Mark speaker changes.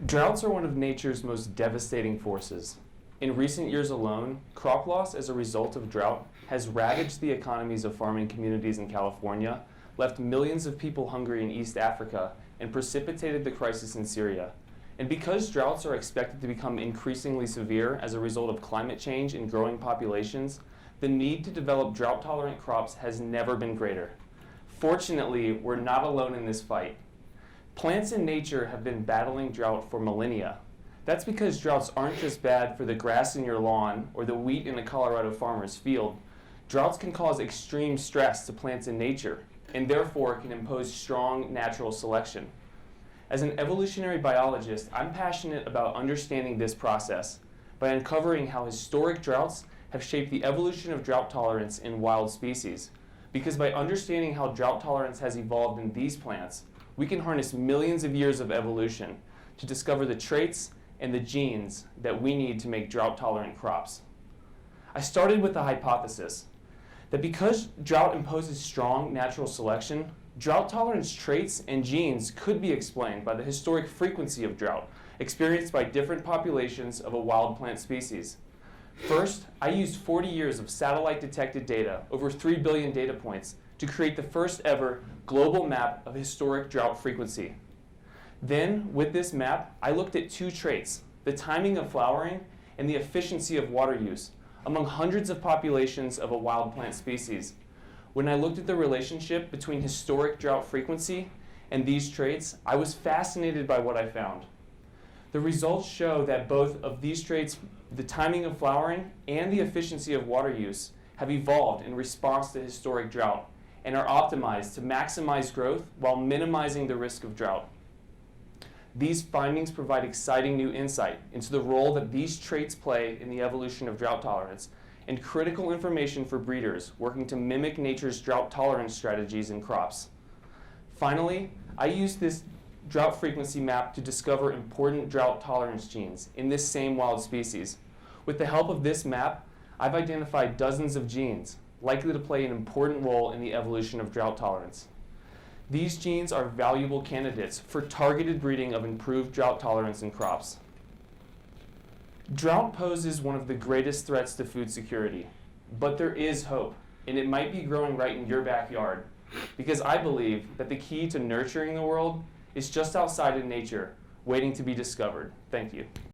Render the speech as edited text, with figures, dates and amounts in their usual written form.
Speaker 1: Droughts are one of nature's most devastating forces. In recent years alone, crop loss as a result of drought has ravaged the economies of farming communities in California, left millions of people hungry in East Africa, and precipitated the crisis in Syria. And because droughts are expected to become increasingly severe as a result of climate change and growing populations, the need to develop drought-tolerant crops has never been greater. Fortunately, we're not alone in this fight. Plants in nature have been battling drought for millennia. That's because droughts aren't just bad for the grass in your lawn or the wheat in a Colorado farmer's field. Droughts can cause extreme stress to plants in nature, and therefore can impose strong natural selection. As an evolutionary biologist, I'm passionate about understanding this process by uncovering how historic droughts have shaped the evolution of drought tolerance in wild species. Because by understanding how drought tolerance has evolved in these plants, we can harness millions of years of evolution to discover the traits and the genes that we need to make drought-tolerant crops. I started with the hypothesis that because drought imposes strong natural selection, drought tolerance traits and genes could be explained by the historic frequency of drought experienced by different populations of a wild plant species. First, I used 40 years of satellite-detected data, over 3 billion data points, to create the first ever global map of historic drought frequency. Then, with this map, I looked at two traits, the timing of flowering and the efficiency of water use, among hundreds of populations of a wild plant species. When I looked at the relationship between historic drought frequency and these traits, I was fascinated by what I found. The results show that both of these traits, the timing of flowering and the efficiency of water use, have evolved in response to historic drought and are optimized to maximize growth while minimizing the risk of drought. These findings provide exciting new insight into the role that these traits play in the evolution of drought tolerance and critical information for breeders working to mimic nature's drought tolerance strategies in crops. Finally, I used this drought frequency map to discover important drought tolerance genes in this same wild species. With the help of this map, I've identified dozens of genes likely to play an important role in the evolution of drought tolerance. These genes are valuable candidates for targeted breeding of improved drought tolerance in crops. Drought poses one of the greatest threats to food security, but there is hope, and it might be growing right in your backyard, because I believe that the key to nurturing the world is just outside in nature, waiting to be discovered. Thank you.